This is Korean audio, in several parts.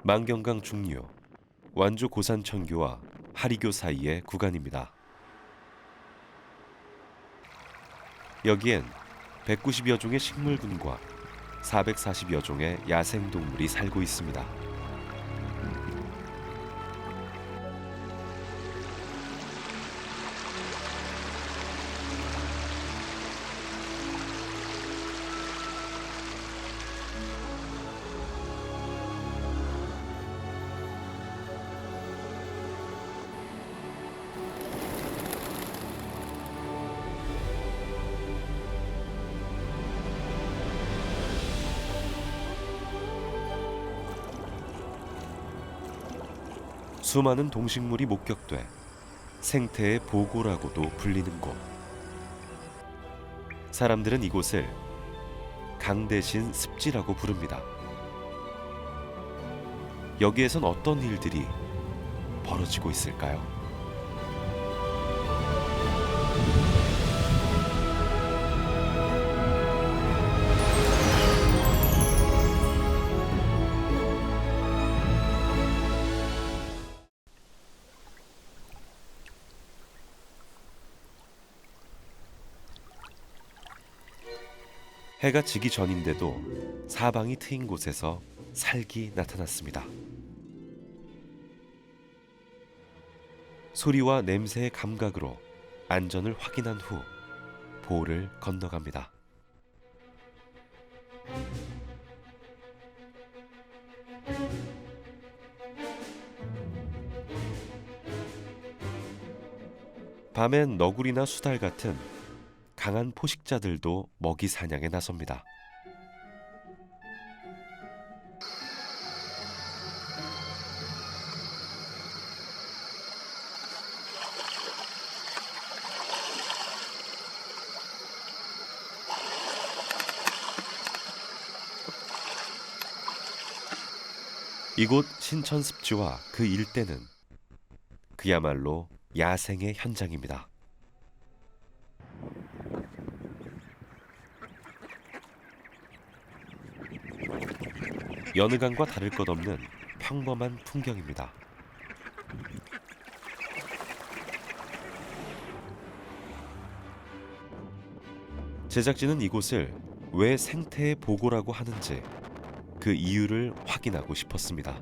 만경강 중류, 완주 고산천교와 하리교 사이의 구간입니다. 여기엔 190여 종의 식물군과 440여 종의 야생동물이 살고 있습니다. 수많은 동식물이 목격돼 생태의 보고라고도 불리는 곳. 사람들은 이곳을 강 대신 습지라고 부릅니다. 여기에선 어떤 일들이 벌어지고 있을까요? 해가 지기 전인데도 사방이 트인 곳에서 살기 나타났습니다. 소리와 냄새의 감각으로 안전을 확인한 후 보를 건너갑니다. 밤엔 너구리나 수달 같은 강한 포식자들도 먹이 사냥에 나섭니다. 이곳 신천습지와 그 일대는 그야말로 야생의 현장입니다. 여느 강과 다를 것 없는 평범한 풍경입니다. 제작진은 이곳을 왜 생태의 보고라고 하는지 그 이유를 확인하고 싶었습니다.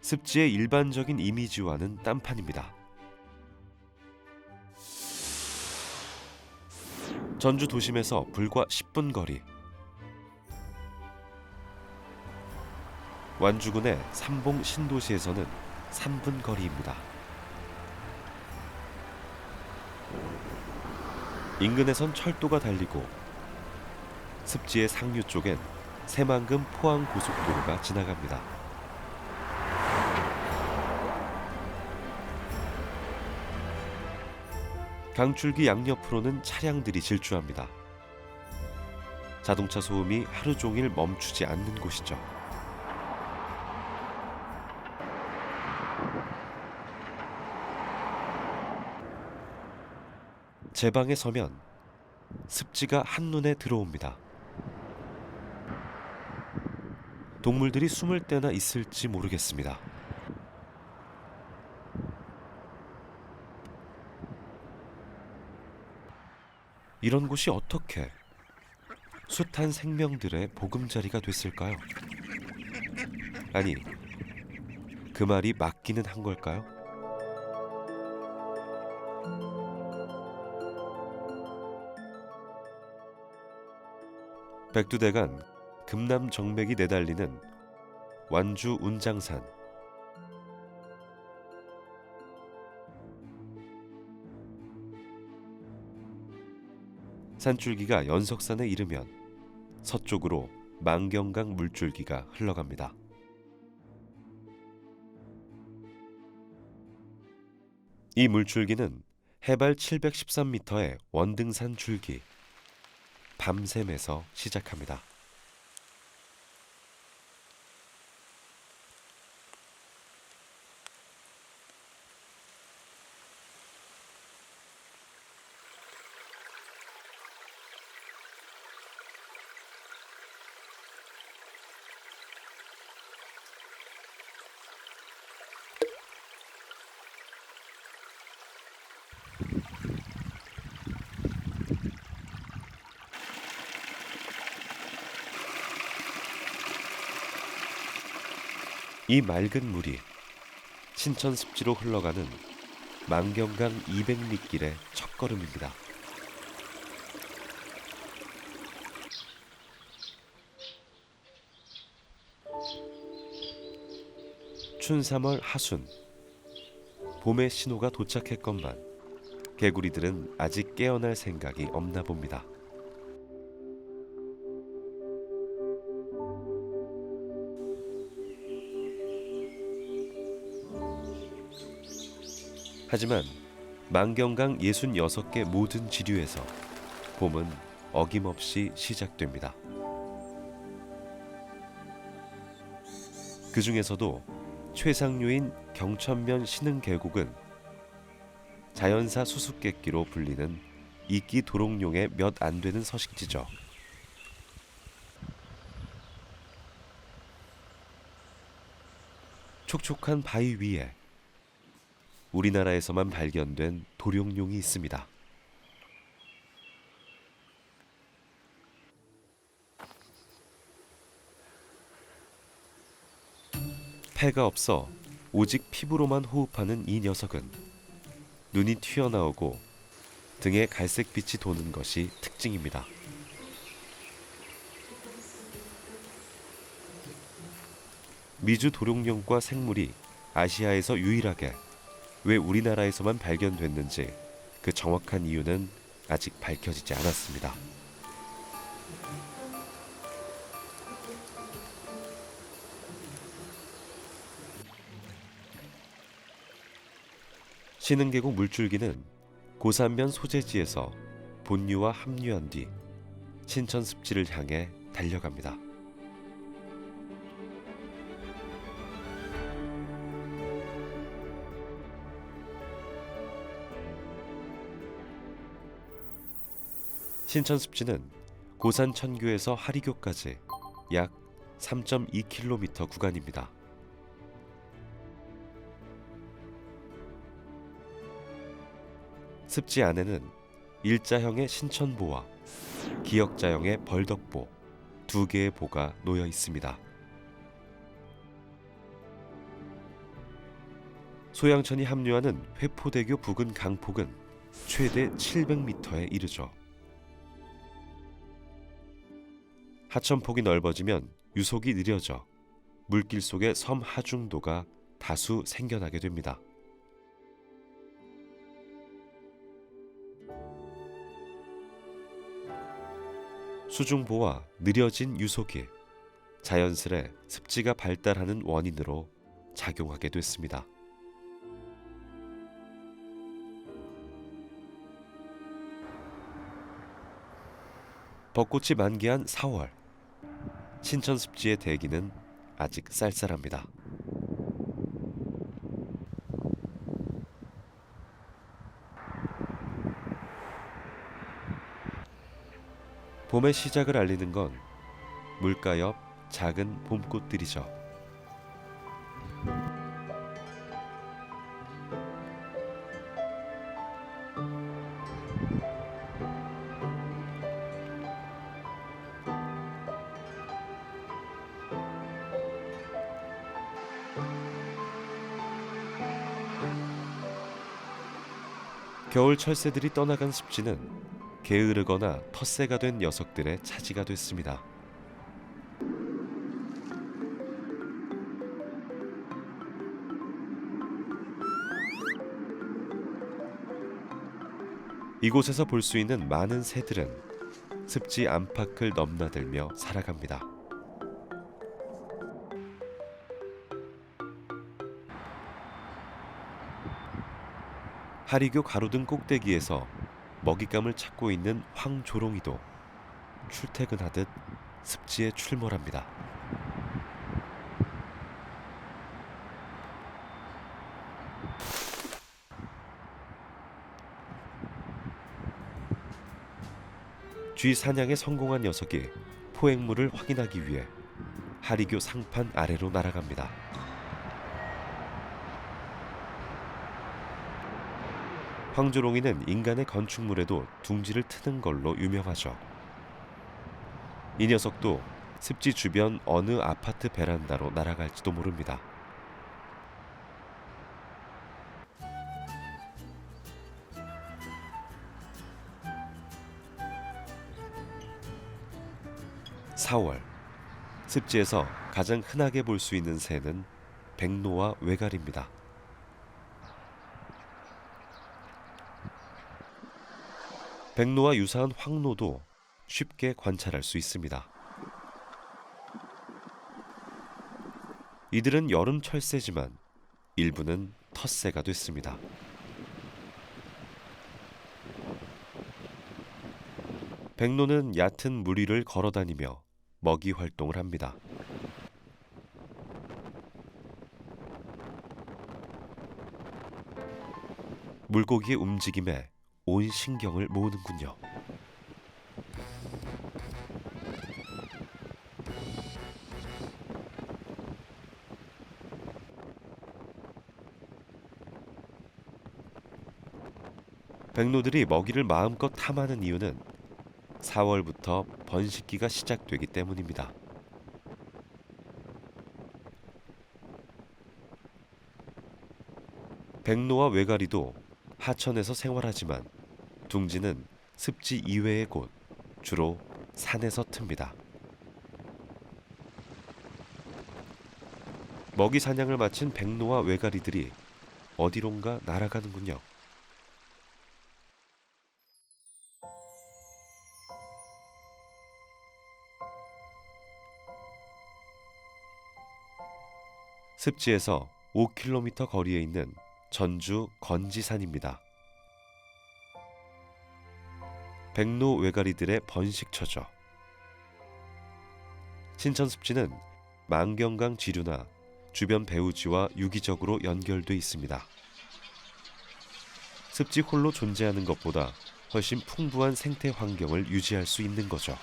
습지의 일반적인 이미지와는 딴판입니다. 전주 도심에서 불과 10분 거리, 완주군의 삼봉 신도시에서는 3분 거리입니다. 인근에선 철도가 달리고 습지의 상류 쪽엔 새만금 포항 고속도로가 지나갑니다. 강줄기 양옆으로는 차량들이 질주합니다. 자동차 소음이 하루 종일 멈추지 않는 곳이죠. 제 방에 서면 습지가 한눈에 들어옵니다. 동물들이 숨을 때나 있을지 모르겠습니다. 이런 곳이 어떻게 숱한 생명들의 보금자리가 됐을까요? 아니, 그 말이 맞기는 한 걸까요? 백두대간 금남정맥이 내달리는 완주 운장산. 산줄기가 연석산에 이르면 서쪽으로 만경강 물줄기가 흘러갑니다. 이 물줄기는 해발 713m의 원등산 줄기, 밤샘에서 시작합니다. 이 맑은 물이 신천 습지로 흘러가는 만경강 200리길의 첫걸음입니다. 춘3월 하순, 봄의 신호가 도착했건만 개구리들은 아직 깨어날 생각이 없나 봅니다. 하지만 만경강 66개 모든 지류에서 봄은 어김없이 시작됩니다. 그 중에서도 최상류인 경천면 신흥계곡은 자연사 수수께끼로 불리는 이끼 도롱뇽의 몇 안 되는 서식지죠. 촉촉한 바위 위에 우리나라에서만 발견된 도룡뇽이 있습니다. 폐가 없어 오직 피부로만 호흡하는 이 녀석은 눈이 튀어나오고 등에 갈색빛이 도는 것이 특징입니다. 미주 도룡뇽과 생물이 아시아에서 유일하게 왜 우리나라에서만 발견됐는지 그 정확한 이유는 아직 밝혀지지 않았습니다. 신흥계곡 물줄기는 고산면 소재지에서 본류와 합류한 뒤 신천 습지를 향해 달려갑니다. 신천 습지는 고산 천교에서 하리교까지 약 3.2km 구간입니다. 습지 안에는 일자형의 신천보와 기역자형의 벌덕보 두 개의 보가 놓여 있습니다. 소양천이 합류하는 회포대교 부근 강폭은 최대 700m에 이르죠. 하천폭이 넓어지면 유속이 느려져 물길 속의 섬 하중도가 다수 생겨나게 됩니다. 수중보와 느려진 유속이 자연스레 습지가 발달하는 원인으로 작용하게 됐습니다. 벚꽃이 만개한 4월, 신천 습지의 대기는 아직 쌀쌀합니다. 봄의 시작을 알리는 건 물가 옆 작은 봄꽃들이죠. 겨울 철새들이 떠나간 습지는 게으르거나 텃새가 된 녀석들의 차지가 됐습니다. 이곳에서 볼 수 있는 많은 새들은 습지 안팎을 넘나들며 살아갑니다. 하리교 가로등 꼭대기에서 먹잇감을 찾고 있는 황조롱이도 출퇴근하듯 습지에 출몰합니다. 쥐 사냥에 성공한 녀석이 포획물을 확인하기 위해 하리교 상판 아래로 날아갑니다. 황조롱이는 인간의 건축물에도 둥지를 트는 걸로 유명하죠. 이 녀석도 습지 주변 어느 아파트 베란다로 날아갈지도 모릅니다. 4월, 습지에서 가장 흔하게 볼 수 있는 새는 백로와 외가리입니다. 백로와 유사한 황로도 쉽게 관찰할 수 있습니다. 이들은 여름 철새지만 일부는 텃새가 됐습니다. 백로는 얕은 물 위를 걸어다니며 먹이 활동을 합니다. 물고기의 움직임에 온 신경을 모으는군요. 백로들이 먹이를 마음껏 탐하는 이유는 4월부터 번식기가 시작되기 때문입니다. 백로와 외가리도 하천에서 생활하지만 둥지는 습지 이외의 곳, 주로 산에서 틉니다. 먹이 사냥을 마친 백로와 외가리들이 어디론가 날아가는군요. 습지에서 5km 거리에 있는 전주 건지산입니다. 백로 외가리들의 번식처죠. 신천습지는 만경강 지류나 주변 배우지와 유기적으로 연결돼 있습니다. 습지 홀로 존재하는 것보다 훨씬 풍부한 생태 환경을 유지할 수 있는 거죠.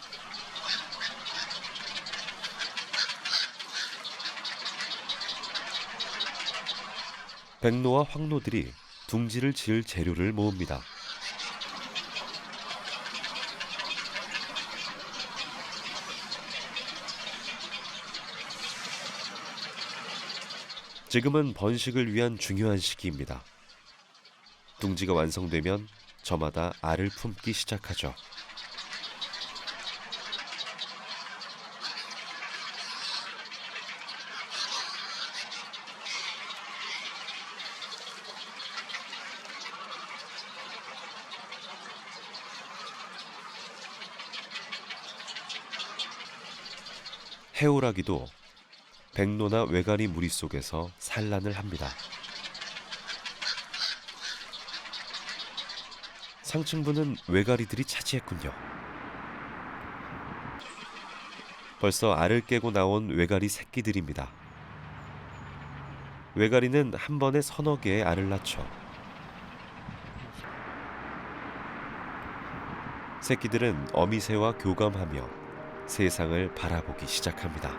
백로와 황로들이 둥지를 지을 재료를 모읍니다. 지금은 번식을 위한 중요한 시기입니다. 둥지가 완성되면 저마다 알을 품기 시작하죠. 해오라기도 백로나 외가리 무리 속에서 산란을 합니다. 상층부는 외가리들이 차지했군요. 벌써 알을 깨고 나온 외가리 새끼들입니다. 외가리는 한 번에 서너 개의 알을 낳죠. 새끼들은 어미새와 교감하며 세상을 바라보기 시작합니다.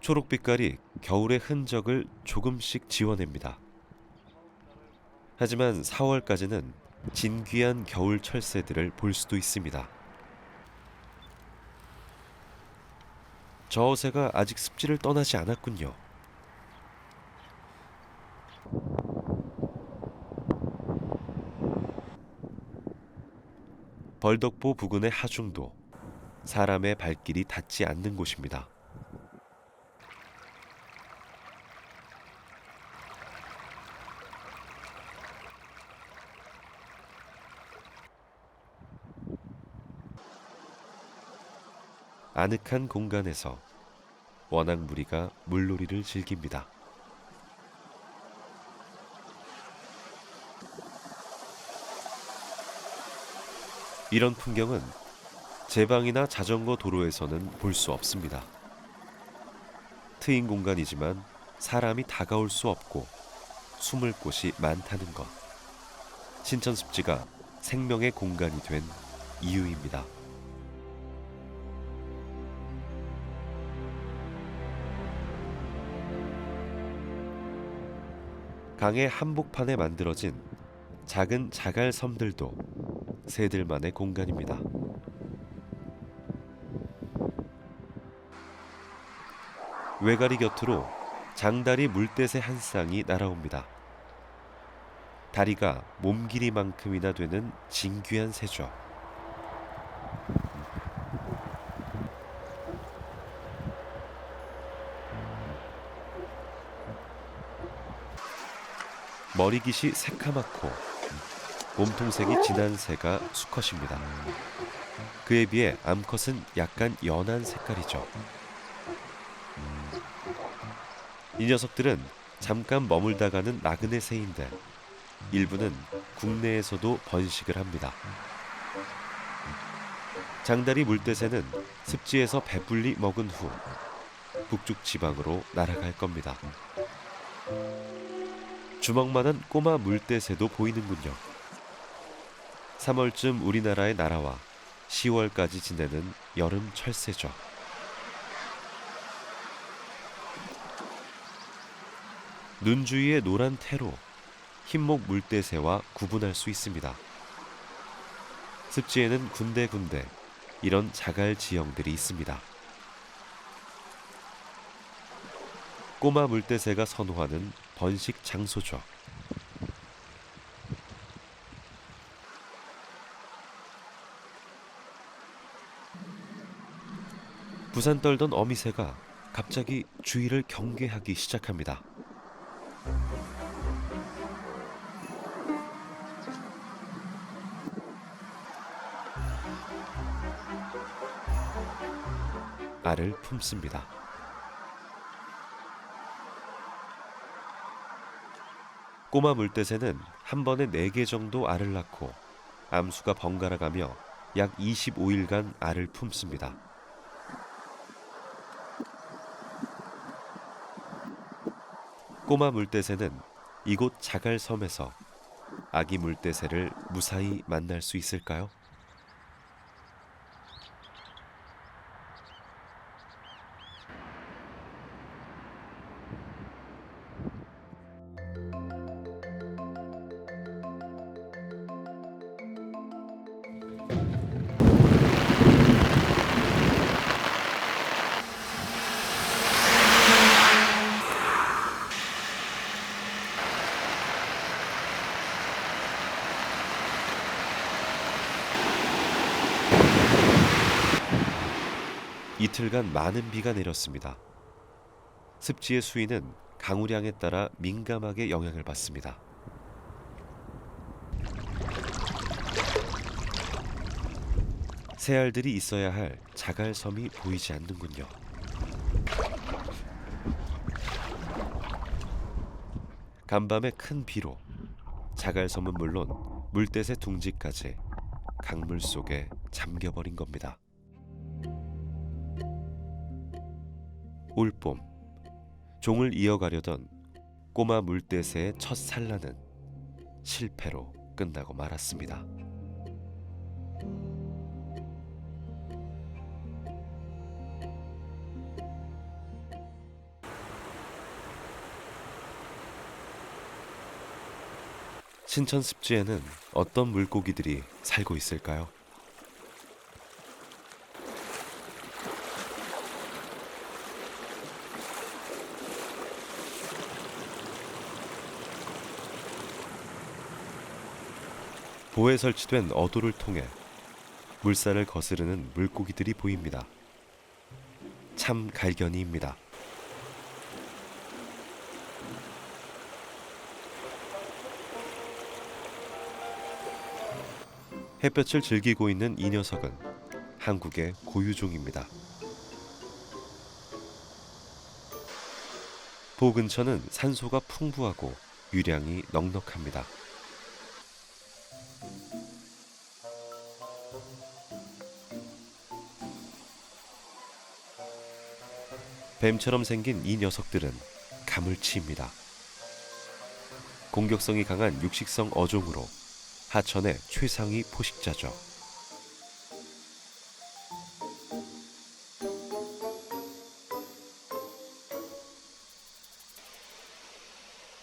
초록빛깔이 겨울의 흔적을 조금씩 지워냅니다. 하지만 4월까지는 진귀한 겨울 철새들을 볼 수도 있습니다. 저 새가 아직 습지를 떠나지 않았군요. 벌덕보 부근의 하중도 사람의 발길이 닿지 않는 곳입니다. 아늑한 공간에서 원앙무리가 물놀이를 즐깁니다. 이런 풍경은 제방이나 자전거 도로에서는 볼 수 없습니다. 트인 공간이지만 사람이 다가올 수 없고 숨을 곳이 많다는 것. 신천습지가 생명의 공간이 된 이유입니다. 강의 한복판에 만들어진 작은 자갈 섬들도 새들만의 공간입니다. 외가리 곁으로 장다리 물대새 한 쌍이 날아옵니다. 다리가 몸 길이만큼이나 되는 진귀한 새죠. 머리깃이 새카맣고 몸통색이 진한 새가 수컷입니다. 그에 비해 암컷은 약간 연한 색깔이죠. 이 녀석들은 잠깐 머물다 가는 나그네 새인데 일부는 국내에서도 번식을 합니다. 장다리 물대새는 습지에서 배불리 먹은 후 북쪽 지방으로 날아갈 겁니다. 주먹만한 꼬마 물대새도 보이는군요. 3월쯤 우리나라에 날아와 10월까지 지내는 여름 철새죠. 눈 주위의 노란 태로 흰목 물대새와 구분할 수 있습니다. 습지에는 군데군데 이런 자갈 지형들이 있습니다. 꼬마 물대새가 선호하는 번식 장소죠. 부산 떨던 어미새가 갑자기 주위를 경계하기 시작합니다. 알을 품습니다. 꼬마 물대새는 한 번에 4개 정도 알을 낳고 암수가 번갈아 가며 약 25일간 알을 품습니다. 꼬마 물대새는 이곳 자갈섬에서 아기 물대새를 무사히 만날 수 있을까요? 이틀간 많은 비가 내렸습니다. 습지의 수위는 강우량에 따라 민감하게 영향을 받습니다. 새알들이 있어야 할 자갈섬이 보이지 않는군요. 간밤의 큰 비로 자갈섬은 물론 물대새 둥지까지 강물 속에 잠겨버린 겁니다. 올봄 종을 이어가려던 꼬마 물대새의 첫 산란은 실패로 끝나고 말았습니다. 신천 습지에는 어떤 물고기들이 살고 있을까요? 보에 설치된 어도를 통해 물살을 거스르는 물고기들이 보입니다. 참 갈견이입니다. 햇볕을 즐기고 있는 이 녀석은 한국의 고유종입니다. 보 근처는 산소가 풍부하고 유량이 넉넉합니다. 뱀처럼 생긴 이 녀석들은 가물치입니다. 공격성이 강한 육식성 어종으로 하천의 최상위 포식자죠.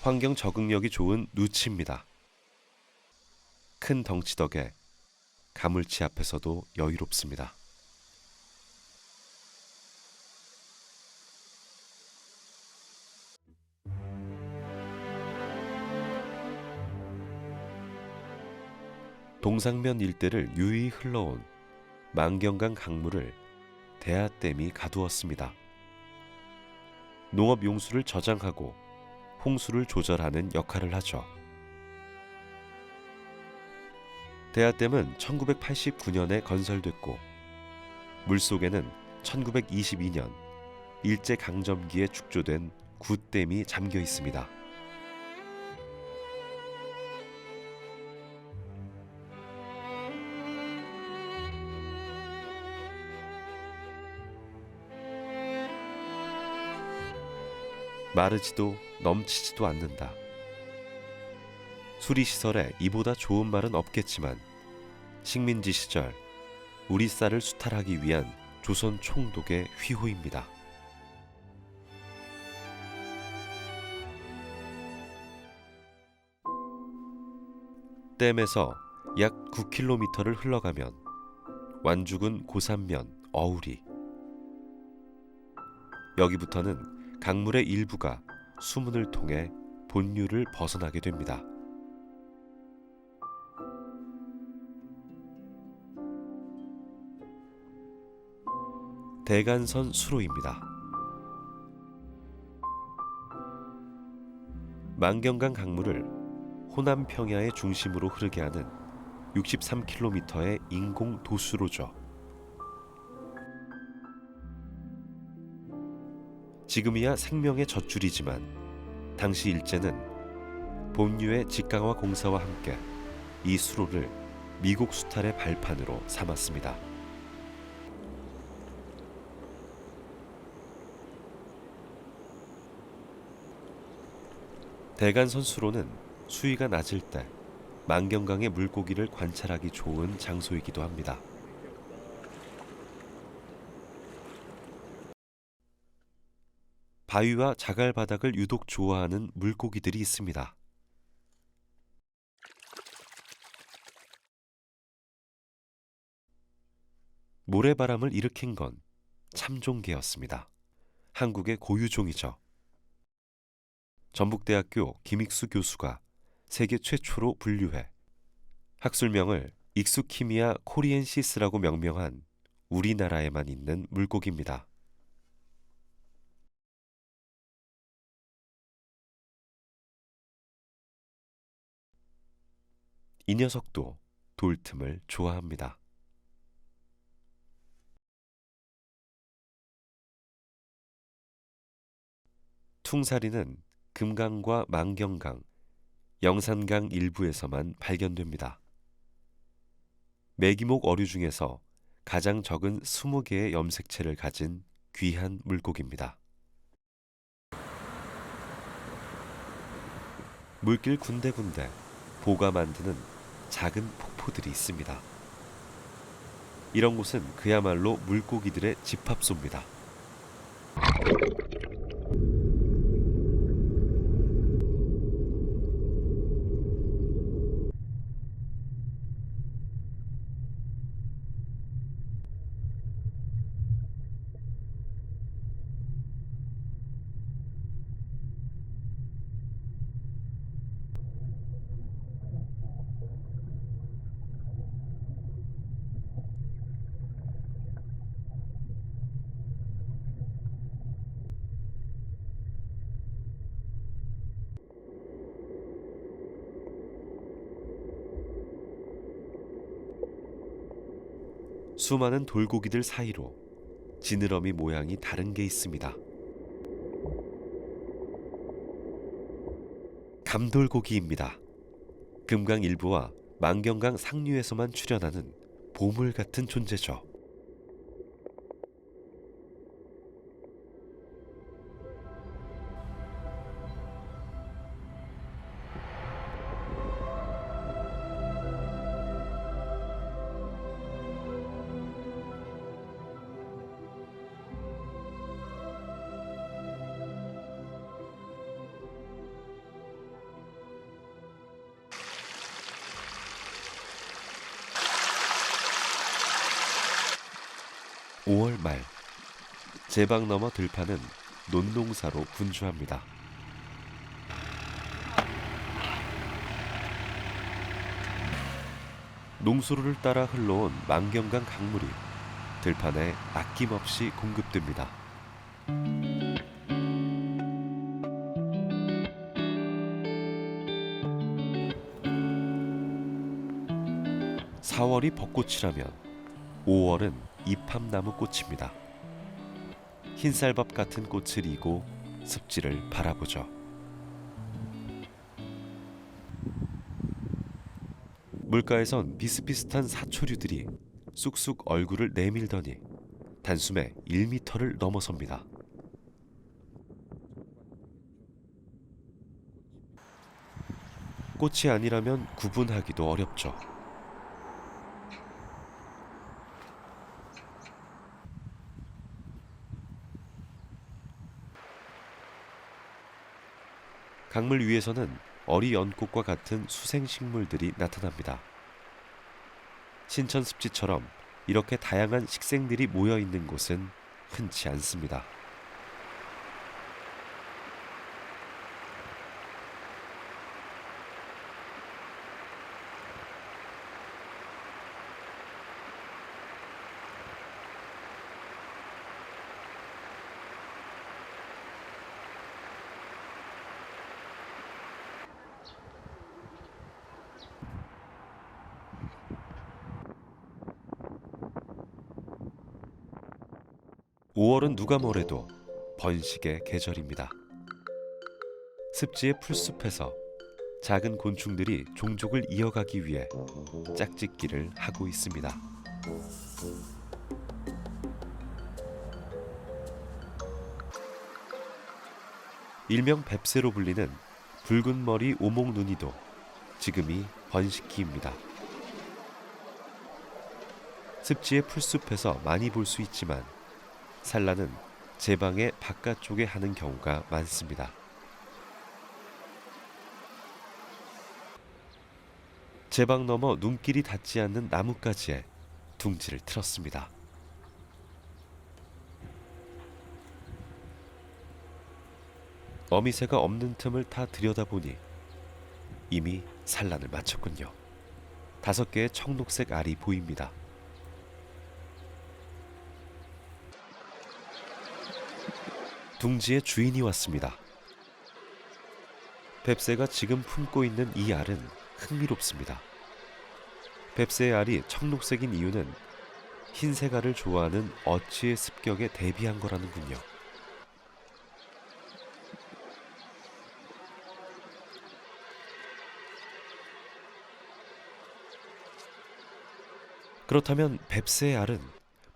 환경 적응력이 좋은 누치입니다. 큰 덩치 덕에 가물치 앞에서도 여유롭습니다. 동상면 일대를 유유히 흘러온 만경강 강물을 대하댐이 가두었습니다. 농업 용수를 저장하고 홍수를 조절하는 역할을 하죠. 대하댐은 1989년에 건설됐고 물속에는 1922년 일제강점기에 축조된 구댐이 잠겨 있습니다. 마르지도 넘치지도 않는다. 수리시설에 이보다 좋은 말은 없겠지만 식민지 시절 우리 쌀을 수탈하기 위한 조선 총독의 휘호입니다. 댐에서 약 9km를 흘러가면 완주군 고산면 어우리. 여기부터는 강물의 일부가 수문을 통해 본류를 벗어나게 됩니다. 대간선 수로입니다. 만경강 강물을 호남 평야의 중심으로 흐르게 하는 63km의 인공 도수로죠. 지금이야 생명의 젖줄이지만 당시 일제는 본류의 직강화 공사와 함께 이 수로를 미국 수탈의 발판으로 삼았습니다. 대간선 수로는 수위가 낮을 때 만경강의 물고기를 관찰하기 좋은 장소이기도 합니다. 바위와 자갈 바닥을 유독 좋아하는 물고기들이 있습니다. 모래바람을 일으킨 건 참종개였습니다. 한국의 고유종이죠. 전북대학교 김익수 교수가 세계 최초로 분류해 학술명을 익수키미아 코리엔시스라고 명명한 우리나라에만 있는 물고기입니다. 이 녀석도 돌틈을 좋아합니다. 퉁사리는 금강과 만경강, 영산강 일부에서만 발견됩니다. 매기목 어류 중에서 가장 적은 20개의 염색체를 가진 귀한 물고기입니다. 물길 군데군데 보가 만드는 작은 폭포들이 있습니다. 이런 곳은 그야말로 물고기들의 집합소입니다. 수많은 돌고기들 사이로 지느러미 모양이 다른 게 있습니다. 감돌고기입니다. 금강 일부와 만경강 상류에서만 출현하는 보물 같은 존재죠. 5월 말, 제방 너머 들판은 논농사로 분주합니다. 농수로를 따라 흘러온 만경강 강물이 들판에 아낌없이 공급됩니다. 4월이 벚꽃이라면 5월은 이팝나무 꽃입니다. 흰쌀밥 같은 꽃을 이고 습지를 바라보죠. 물가에선 비슷비슷한 사초류들이 쑥쑥 얼굴을 내밀더니 단숨에 1미터를 넘어섭니다. 꽃이 아니라면 구분하기도 어렵죠. 강물 위에서는 어리 연꽃과 같은 수생식물들이 나타납니다. 신천습지처럼 이렇게 다양한 식생들이 모여 있는 곳은 흔치 않습니다. (5월은) 누가 뭐래도 번식의 계절입니다. 습지의 풀숲에서 작은 곤충들이 종족을 이어가기 위해 짝짓기를 하고 있습니다. 일명 뱁새로 불리는 붉은 머리 오목눈이도 지금이 번식기입니다. 습지의 풀숲에서 많이 볼 수 있지만 산란은 제방의 바깥쪽에 하는 경우가 많습니다. 제방 너머 눈길이 닿지 않는 나뭇가지에 둥지를 틀었습니다. 어미새가 없는 틈을 타 들여다보니 이미 산란을 마쳤군요. 5개의 청록색 알이 보입니다. 둥지의 주인이 왔습니다. 뱁새가 지금 품고 있는 이 알은 흥미롭습니다. 뱁새의 알이 청록색인 이유는 흰색 알을 좋아하는 어치의 습격에 대비한 거라는군요. 그렇다면 뱁새의 알은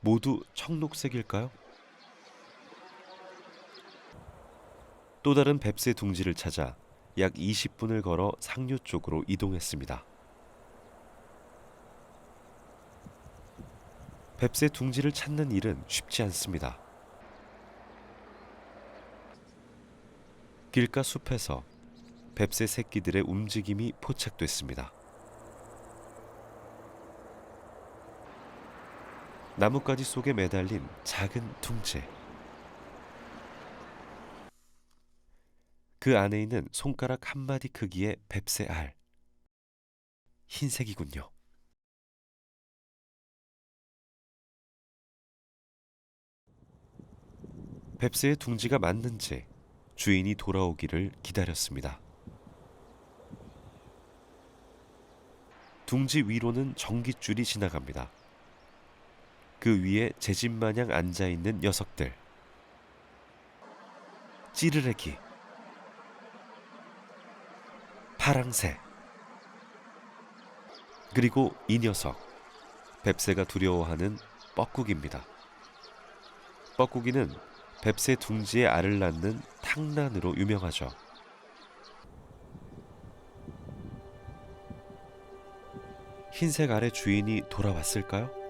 모두 청록색일까요? 또 다른 뱁새 둥지를 찾아 약 20분을 걸어 상류 쪽으로 이동했습니다. 뱁새 둥지를 찾는 일은 쉽지 않습니다. 길가 숲에서 뱁새 새끼들의 움직임이 포착됐습니다. 나뭇가지 속에 매달린 작은 둥지. 그 안에 있는 손가락 한 마디 크기의 뱁새 알. 흰색이군요. 뱁새의 둥지가 맞는지 주인이 돌아오기를 기다렸습니다. 둥지 위로는 전깃줄이 지나갑니다. 그 위에 제집마냥 앉아있는 녀석들. 찌르레기, 파랑새, 그리고 이 녀석, 뱁새가 두려워하는 뻐꾸기입니다. 뻐꾸기는 뱁새 둥지에 알을 낳는 탕란으로 유명하죠. 흰색 알의 주인이 돌아왔을까요?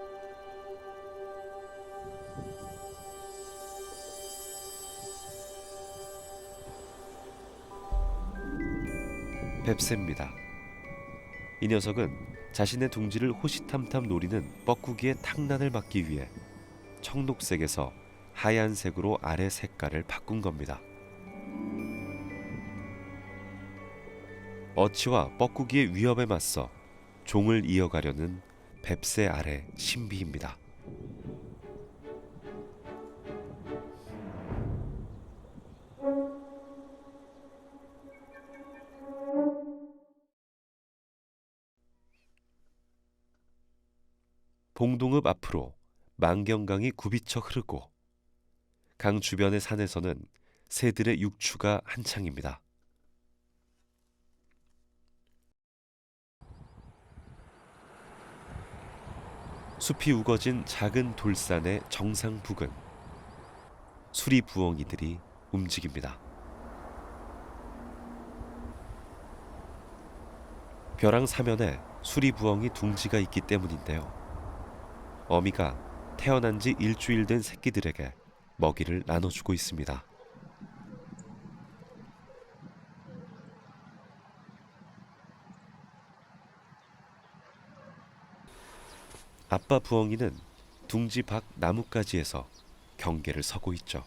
뱁새입니다. 이 녀석은 자신의 둥지를 호시탐탐 노리는 뻐꾸기의 탕란을 막기 위해 청록색에서 하얀색으로 알의 색깔을 바꾼 겁니다. 어치와 뻐꾸기의 위협에 맞서 종을 이어가려는 뱁새 알의 신비입니다. 봉동읍 앞으로 만경강이 굽이쳐 흐르고 강 주변의 산에서는 새들의 육추가 한창입니다. 숲이 우거진 작은 돌산의 정상 부근, 수리부엉이들이 움직입니다. 벼랑 사면에 수리부엉이 둥지가 있기 때문인데요. 어미가 태어난 지 일주일 된 새끼들에게 먹이를 나눠주고 있습니다. 아빠 부엉이는 둥지 밖 나뭇가지에서 경계를 서고 있죠.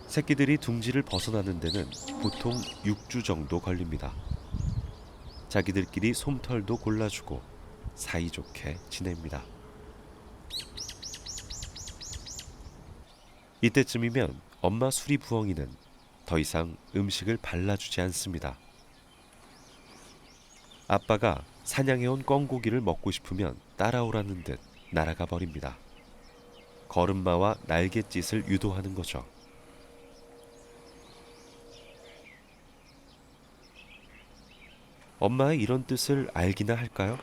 새끼들이 둥지를 벗어나는 데는 보통 6주 정도 걸립니다. 자기들끼리 솜털도 골라주고 사이좋게 지냅니다. 이때쯤이면 엄마 수리 부엉이는 더 이상 음식을 발라주지 않습니다. 아빠가 사냥해온 꿩고기를 먹고 싶으면 따라오라는 듯 날아가 버립니다. 걸음마와 날갯짓을 유도하는 거죠. 엄마의 이런 뜻을 알기나 할까요?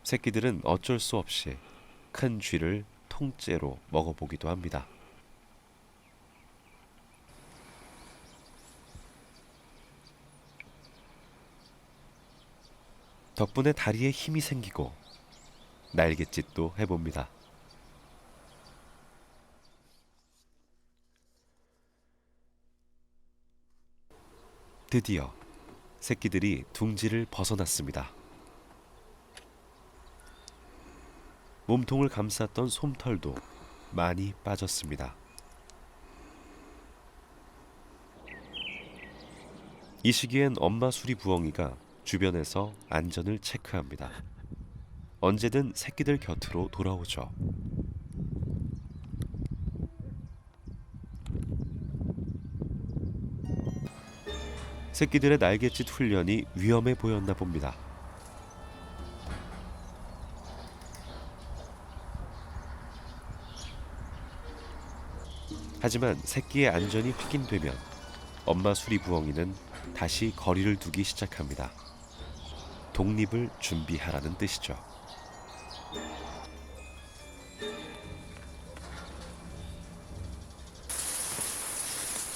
새끼들은 어쩔 수 없이 큰 쥐를 통째로 먹어보기도 합니다. 덕분에 다리에 힘이 생기고 날갯짓도 해봅니다. 드디어 새끼들이 둥지를 벗어났습니다. 몸통을 감쌌던 솜털도 많이 빠졌습니다. 이 시기엔 엄마 수리 부엉이가 주변에서 안전을 체크합니다. 언제든 새끼들 곁으로 돌아오죠. 새끼들의 날갯짓 훈련이 위험해 보였나 봅니다. 하지만 새끼의 안전이 확인되면 엄마 수리 부엉이는 다시 거리를 두기 시작합니다. 독립을 준비하라는 뜻이죠.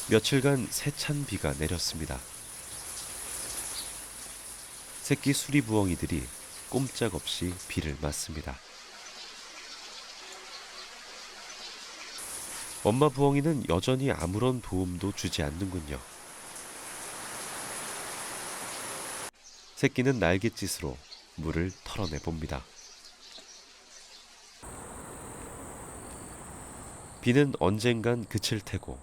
며칠간 세찬 비가 내렸습니다. 새끼 수리 부엉이들이 꼼짝없이 비를 맞습니다. 엄마 부엉이는 여전히 아무런 도움도 주지 않는군요. 새끼는 날갯짓으로 물을 털어내 봅니다. 비는 언젠간 그칠 테고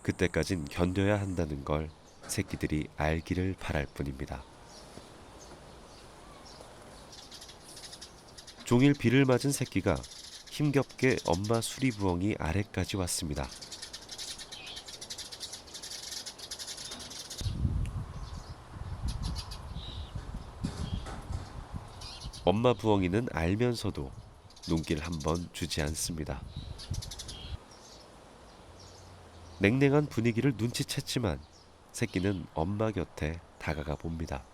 그때까진 견뎌야 한다는 걸 새끼들이 알기를 바랄 뿐입니다. 종일 비를 맞은 새끼가 힘겹게 엄마 수리 부엉이 아래까지 왔습니다. 엄마 부엉이는 알면서도 눈길 한번 주지 않습니다. 냉랭한 분위기를 눈치챘지만 새끼는 엄마 곁에 다가가 봅니다.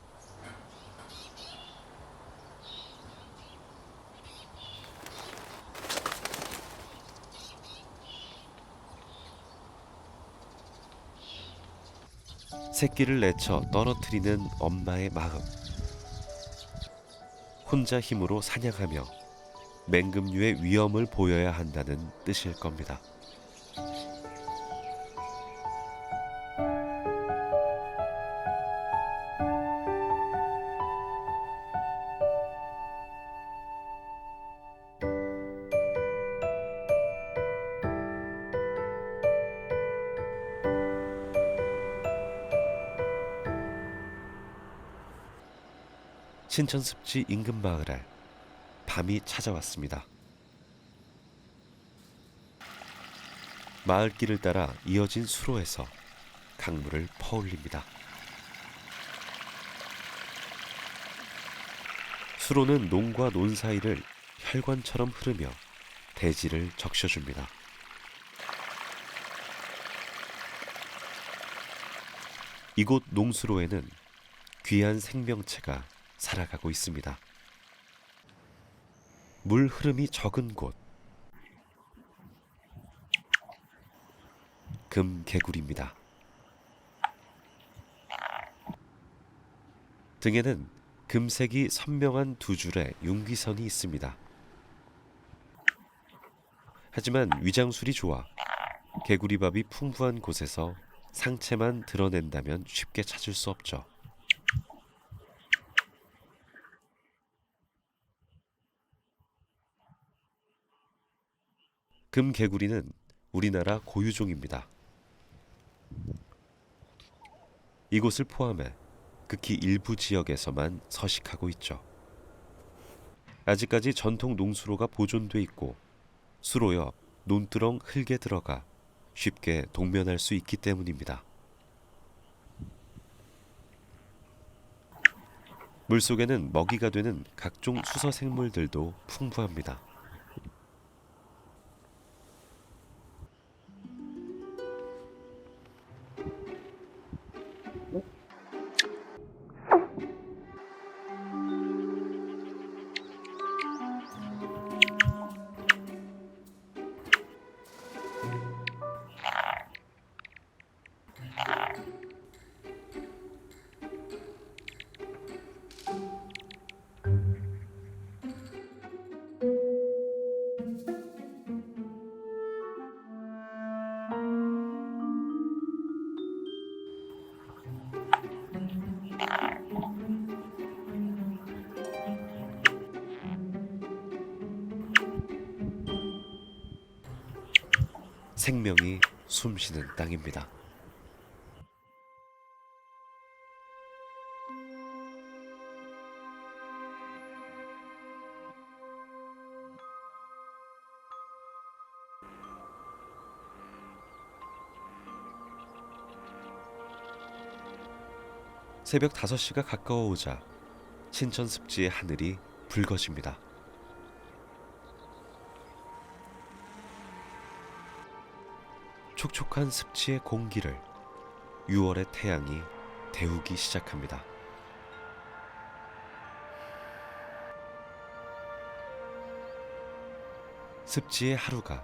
새끼를 내쳐 떨어뜨리는 엄마의 마음. 혼자 힘으로 사냥하며 맹금류의 위험을 보여야 한다는 뜻일 겁니다. 신천 습지 인근 마을에 밤이 찾아왔습니다. 마을길을 따라 이어진 수로에서 강물을 퍼올립니다. 수로는 논과 논 사이를 혈관처럼 흐르며 대지를 적셔줍니다. 이곳 농수로에는 귀한 생명체가 살아가고 있습니다. 물 흐름이 적은 곳, 금개구리입니다. 등에는 금색이 선명한 두 줄의 윤기선이 있습니다. 하지만 위장술이 좋아 개구리밥이 풍부한 곳에서 상체만 드러낸다면 쉽게 찾을 수 없죠. 금개구리는 우리나라 고유종입니다. 이곳을 포함해 극히 일부 지역에서만 서식하고 있죠. 아직까지 전통 농수로가 보존돼 있고 수로 옆 논두렁 흙에 들어가 쉽게 동면할 수 있기 때문입니다. 물속에는 먹이가 되는 각종 수서 생물들도 풍부합니다. 생명이 숨쉬는 땅입니다. 새벽 5시가 가까워오자 신천 습지의 하늘이 붉어집니다. 촉촉한 습지의 공기를 6월의 태양이 데우기 시작합니다. 습지의 하루가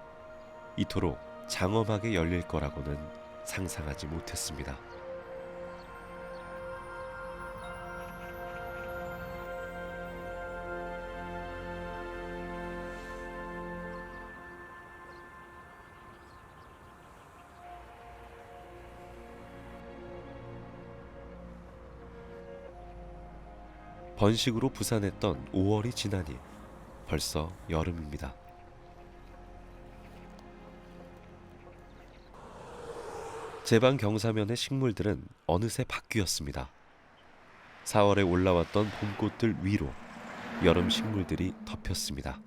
이토록 장엄하게 열릴 거라고는 상상하지 못했습니다. 번식으로 부산했던 5월이 지나니 벌써 여름입니다. 제방 경사면의 식물들은 어느새 바뀌었습니다. 4월에 올라왔던 봄꽃들 위로 여름 식물들이 덮였습니다.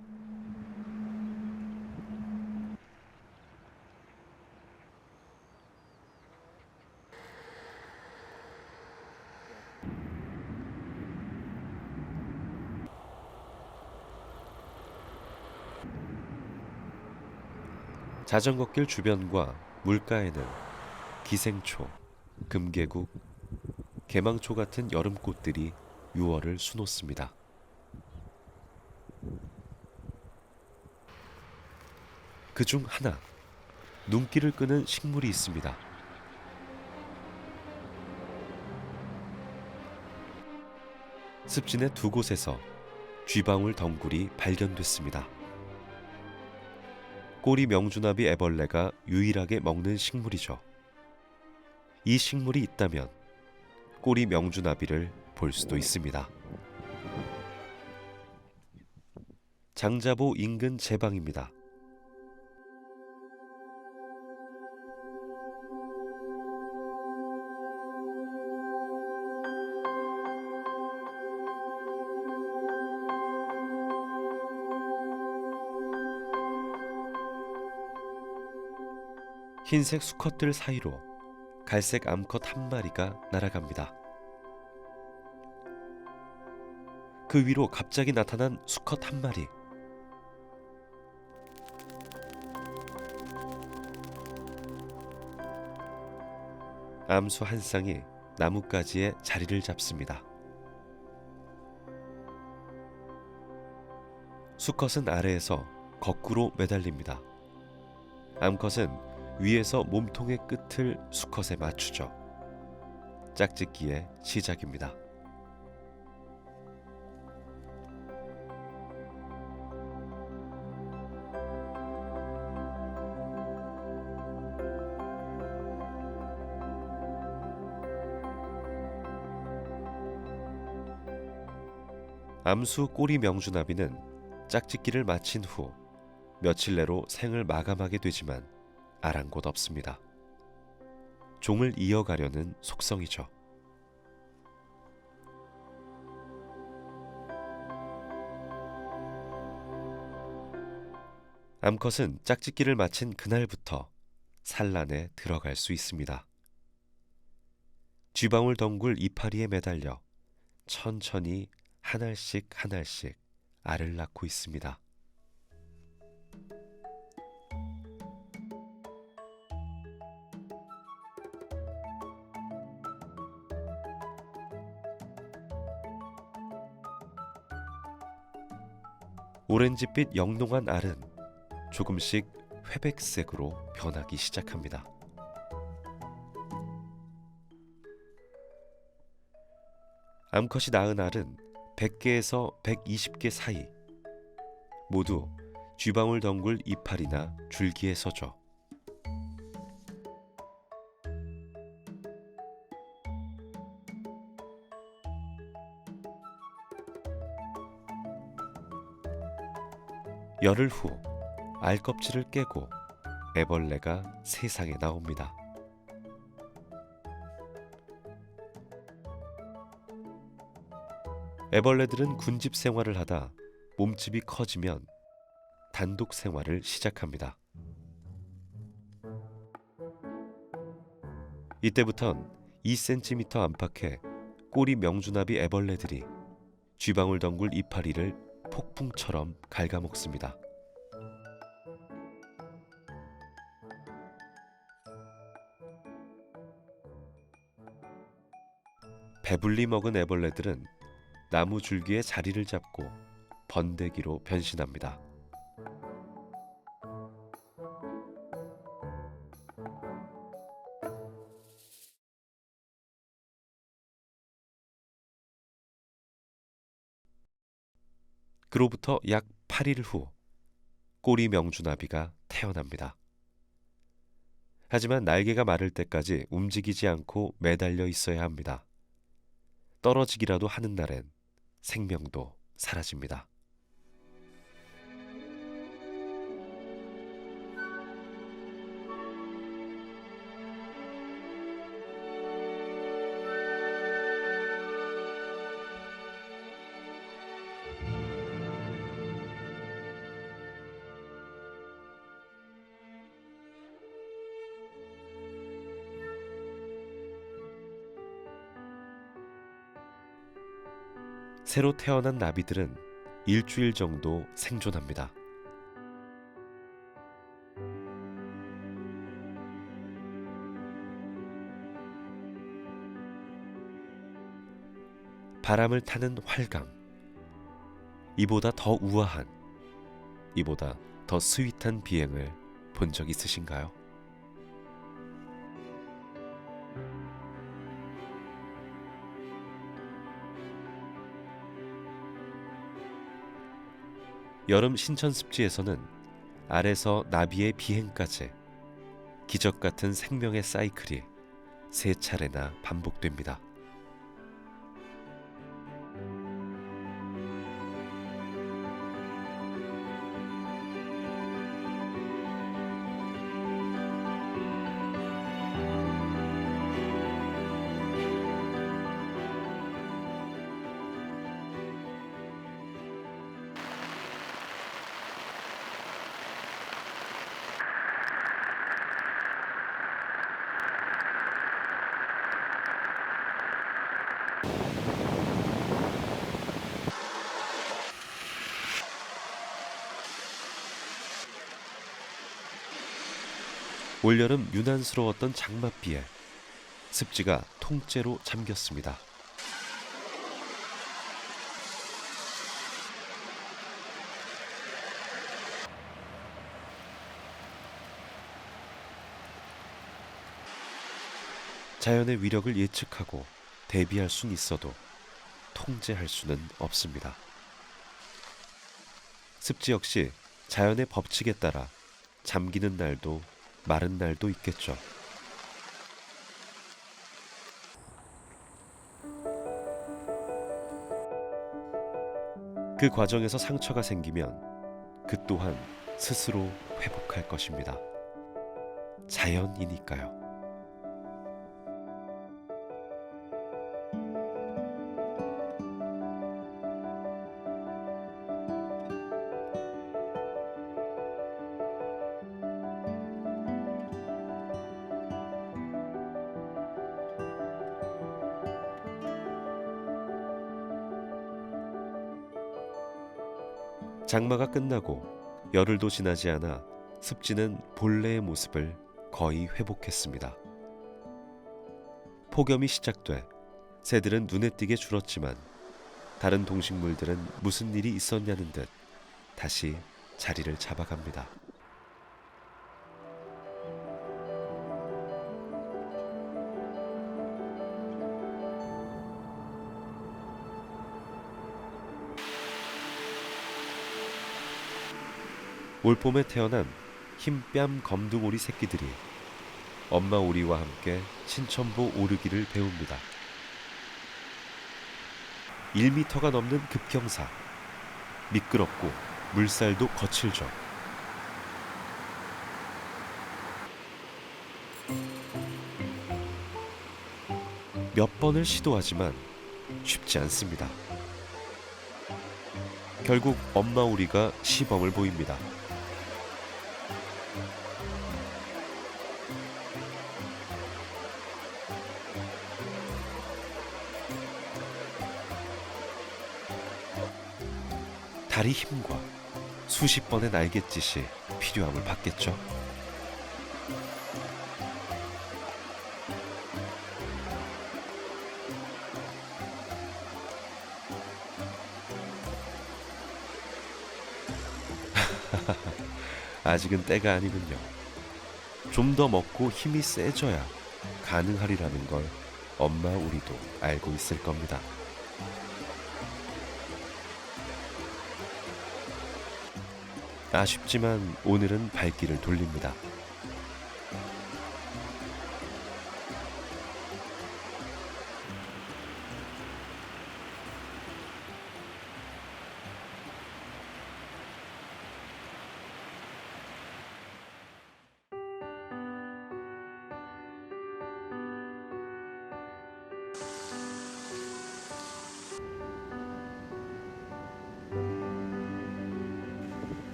자전거길 주변과 물가에는 기생초, 금계국, 개망초 같은 여름꽃들이 6월을 수놓습니다. 그중 하나, 눈길을 끄는 식물이 있습니다. 습지 내 두 곳에서 쥐방울 덩굴이 발견됐습니다. 꼬리 명주나비 애벌레가 유일하게 먹는 식물이죠. 이 식물이 있다면 꼬리 명주나비를 볼 수도 있습니다. 장자보 인근 제방입니다. 흰색 수컷들 사이로 갈색 암컷 한 마리가 날아갑니다. 그 위로 갑자기 나타난 수컷 한 마리. 암수 한 쌍이 나뭇가지에 자리를 잡습니다. 수컷은 아래에서 거꾸로 매달립니다. 암컷은 위에서 몸통의 끝을 수컷에 맞추죠. 짝짓기의 시작입니다. 암수 꼬리 명주나비는 짝짓기를 마친 후 며칠 내로 생을 마감하게 되지만 아랑곳 없습니다. 종을 이어가려는 속성이죠. 암컷은 짝짓기를 마친 그날부터 산란에 들어갈 수 있습니다. 쥐방울 덩굴 이파리에 매달려 천천히 한 알씩 한 알씩 알을 낳고 있습니다. 오렌지빛 영롱한 알은 조금씩 회백색으로 변하기 시작합니다. 암컷이 낳은 알은 100개에서 120개 사이, 모두 쥐방울 덩굴 이파리나 줄기에 서죠. 열흘 후 알껍질을 깨고 애벌레가 세상에 나옵니다. 애벌레들은 군집 생활을 하다 몸집이 커지면 단독 생활을 시작합니다. 이때부턴 2cm 안팎의 꼬리 명주나비 애벌레들이 쥐방울 덩굴 이파리를 폭풍처럼 갉아먹습니다. 배불리 먹은 애벌레들은 나무 줄기에 자리를 잡고 번데기로 변신합니다. 그로부터 약 8일 후 꼬리 명주나비가 태어납니다. 하지만 날개가 마를 때까지 움직이지 않고 매달려 있어야 합니다. 떨어지기라도 하는 날엔 생명도 사라집니다. 새로 태어난 나비들은 일주일 정도 생존합니다. 바람을 타는 활강, 이보다 더 우아한, 이보다 더 스윗한 비행을 본 적 있으신가요? 여름 신천 습지에서는 알에서 나비의 비행까지 기적 같은 생명의 사이클이 3차례나 반복됩니다. 올여름 유난스러웠던 장맛비에 습지가 통째로 잠겼습니다. 자연의 위력을 예측하고 대비할 수는 있어도 통제할 수는 없습니다. 습지 역시 자연의 법칙에 따라 잠기는 날도 마른 날도 있겠죠. 그 과정에서 상처가 생기면 그 또한 스스로 회복할 것입니다. 자연이니까요. 장마가 끝나고 열흘도 지나지 않아 습지는 본래의 모습을 거의 회복했습니다. 폭염이 시작돼 새들은 눈에 띄게 줄었지만 다른 동식물들은 무슨 일이 있었냐는 듯 다시 자리를 잡아갑니다. 올봄에 태어난 흰뺨 검둥오리 새끼들이 엄마 오리와 함께 신천보 오르기를 배웁니다. 1미터가 넘는 급경사, 미끄럽고 물살도 거칠죠. 몇 번을 시도하지만 쉽지 않습니다. 결국 엄마 오리가 시범을 보입니다. 다리 힘과 수십 번의 날갯짓이 필요함을 받겠죠. 아직은 때가 아니군요. 좀 더 먹고 힘이 세져야 가능하리라는 걸 엄마 우리도 알고 있을 겁니다. 아쉽지만 오늘은 발길을 돌립니다.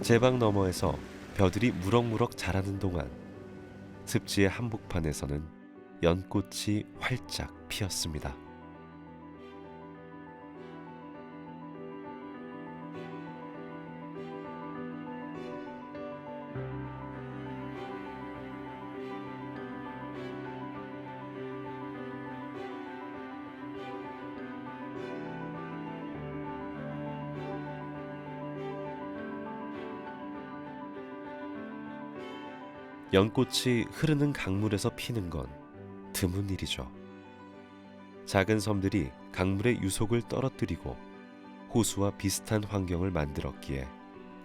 제방 너머에서 벼들이 무럭무럭 자라는 동안 습지의 한복판에서는 연꽃이 활짝 피었습니다. 연꽃이 흐르는 강물에서 피는 건 드문 일이죠. 작은 섬들이 강물의 유속을 떨어뜨리고 호수와 비슷한 환경을 만들었기에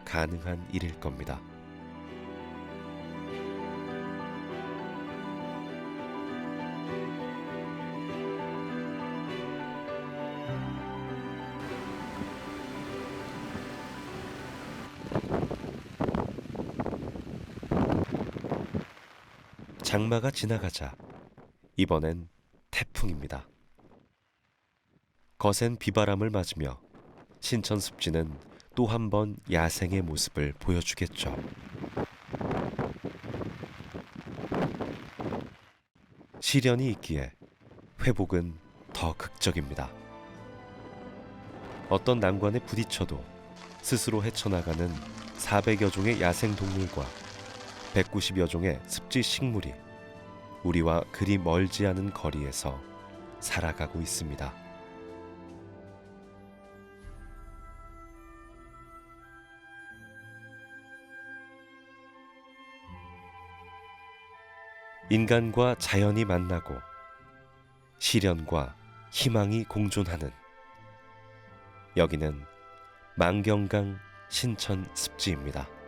가능한 일일 겁니다. 장마가 지나가자 이번엔 태풍입니다. 거센 비바람을 맞으며 신천 습지는 또 한 번 야생의 모습을 보여주겠죠. 시련이 있기에 회복은 더 극적입니다. 어떤 난관에 부딪혀도 스스로 헤쳐나가는 400여 종의 야생 동물과 190여 종의 습지 식물이 우리와 그리 멀지 않은 거리에서 살아가고 있습니다. 인간과 자연이 만나고 시련과 희망이 공존하는, 여기는 망경강 신천 습지입니다.